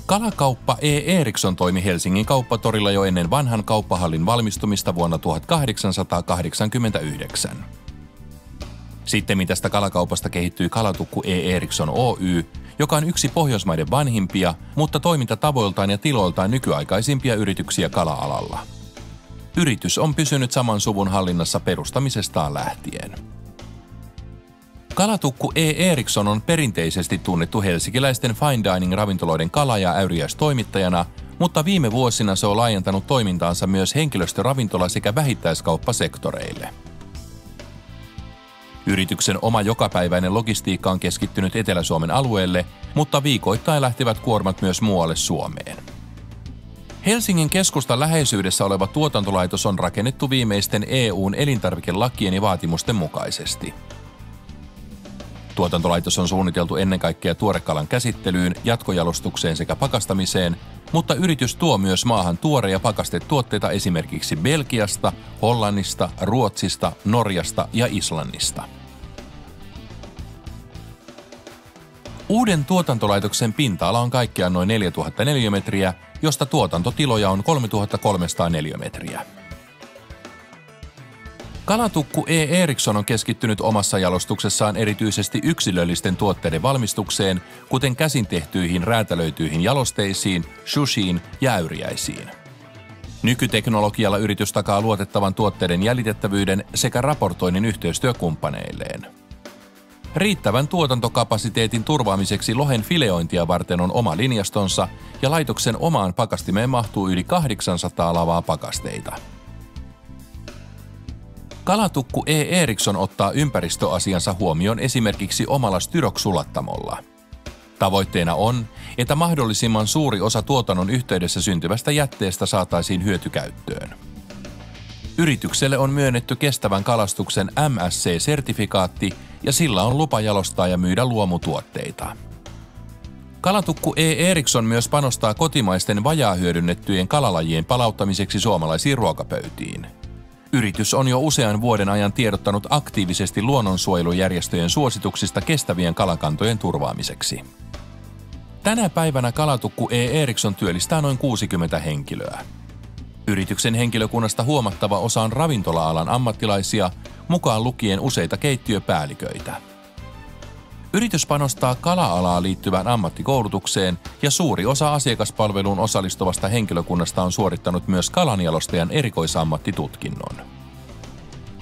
Kalakauppa E. Eriksson toimi Helsingin kauppatorilla jo ennen vanhan kauppahallin valmistumista vuonna 1889. Sittemmin tästä kalakaupasta kehittyi Kalatukku E. Eriksson Oy, joka on yksi Pohjoismaiden vanhimpia, mutta toimintatavoiltaan ja tiloiltaan nykyaikaisimpia yrityksiä kala-alalla. Yritys on pysynyt saman suvun hallinnassa perustamisestaan lähtien. Kalatukku E. Eriksson on perinteisesti tunnettu helsinkiläisten fine dining-ravintoloiden kala- ja äyriäistoimittajana, mutta viime vuosina se on laajentanut toimintaansa myös henkilöstöravintola- sekä vähittäiskauppasektoreille. Yrityksen oma jokapäiväinen logistiikka on keskittynyt Etelä-Suomen alueelle, mutta viikoittain lähtevät kuormat myös muualle Suomeen. Helsingin keskustan läheisyydessä oleva tuotantolaitos on rakennettu viimeisten EU:n elintarvikelakien ja vaatimusten mukaisesti. Tuotantolaitos on suunniteltu ennen kaikkea tuorekalan käsittelyyn, jatkojalostukseen sekä pakastamiseen, mutta yritys tuo myös maahan tuore- ja pakastetuotteita esimerkiksi Belgiasta, Hollannista, Ruotsista, Norjasta ja Islannista. Uuden tuotantolaitoksen pinta-ala on kaikkiaan noin 4000 neliömetriä, josta tuotantotiloja on 3300 neliömetriä. Kalatukku E. Eriksson on keskittynyt omassa jalostuksessaan erityisesti yksilöllisten tuotteiden valmistukseen, kuten käsin tehtyihin räätälöityihin jalosteisiin, sushiin ja äyriäisiin. Nykyteknologialla yritys takaa luotettavan tuotteiden jäljitettävyyden sekä raportoinnin yhteistyökumppaneilleen. Riittävän tuotantokapasiteetin turvaamiseksi lohen fileointia varten on oma linjastonsa ja laitoksen omaan pakastimeen mahtuu yli 800 lavaa pakasteita. Kalatukku E. Eriksson ottaa ympäristöasiansa huomioon esimerkiksi omalla styroksulattamolla. Tavoitteena on, että mahdollisimman suuri osa tuotannon yhteydessä syntyvästä jätteestä saataisiin hyötykäyttöön. Yritykselle on myönnetty kestävän kalastuksen MSC-sertifikaatti ja sillä on lupa jalostaa ja myydä luomutuotteita. Kalatukku E. Eriksson myös panostaa kotimaisten vajaahyödynnettyjen kalalajien palauttamiseksi suomalaisiin ruokapöytiin. Yritys on jo usean vuoden ajan tiedottanut aktiivisesti luonnonsuojelujärjestöjen suosituksista kestävien kalakantojen turvaamiseksi. Tänä päivänä Kalatukku E. Eriksson työllistää noin 60 henkilöä. Yrityksen henkilökunnasta huomattava osa on ravintola-alan ammattilaisia, mukaan lukien useita keittiöpäälliköitä. Yritys panostaa kala-alaan liittyvään ammattikoulutukseen ja suuri osa asiakaspalveluun osallistuvasta henkilökunnasta on suorittanut myös kalanjalostajan erikoisammattitutkinnon.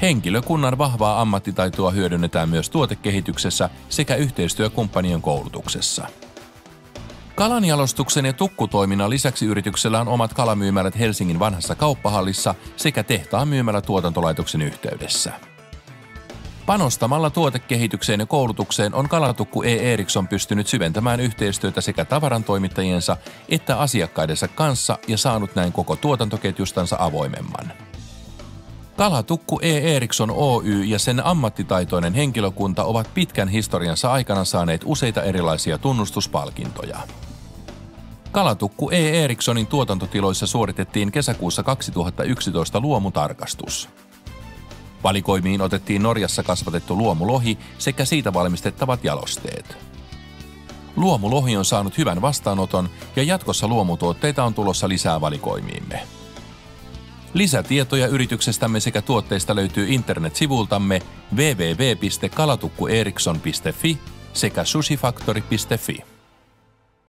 Henkilökunnan vahvaa ammattitaitoa hyödynnetään myös tuotekehityksessä sekä yhteistyökumppanien koulutuksessa. Kalanjalostuksen ja tukkutoiminnan lisäksi yrityksellä on omat kalamyymälät Helsingin vanhassa kauppahallissa sekä tehtaan myymälä tuotantolaitoksen yhteydessä. Panostamalla tuotekehitykseen ja koulutukseen on Kalatukku E. Eriksson pystynyt syventämään yhteistyötä sekä tavarantoimittajiensa että asiakkaidensa kanssa ja saanut näin koko tuotantoketjustansa avoimemman. Kalatukku E. Eriksson Oy ja sen ammattitaitoinen henkilökunta ovat pitkän historiansa aikana saaneet useita erilaisia tunnustuspalkintoja. Kalatukku E. Erikssonin tuotantotiloissa suoritettiin kesäkuussa 2011 luomutarkastus. Valikoimiin otettiin Norjassa kasvatettu luomulohi sekä siitä valmistettavat jalosteet. Luomulohi on saanut hyvän vastaanoton ja jatkossa luomutuotteita on tulossa lisää valikoimiimme. Lisätietoja yrityksestämme sekä tuotteista löytyy internet-sivultamme www.kalatukkueriksson.fi sekä sushifactory.fi.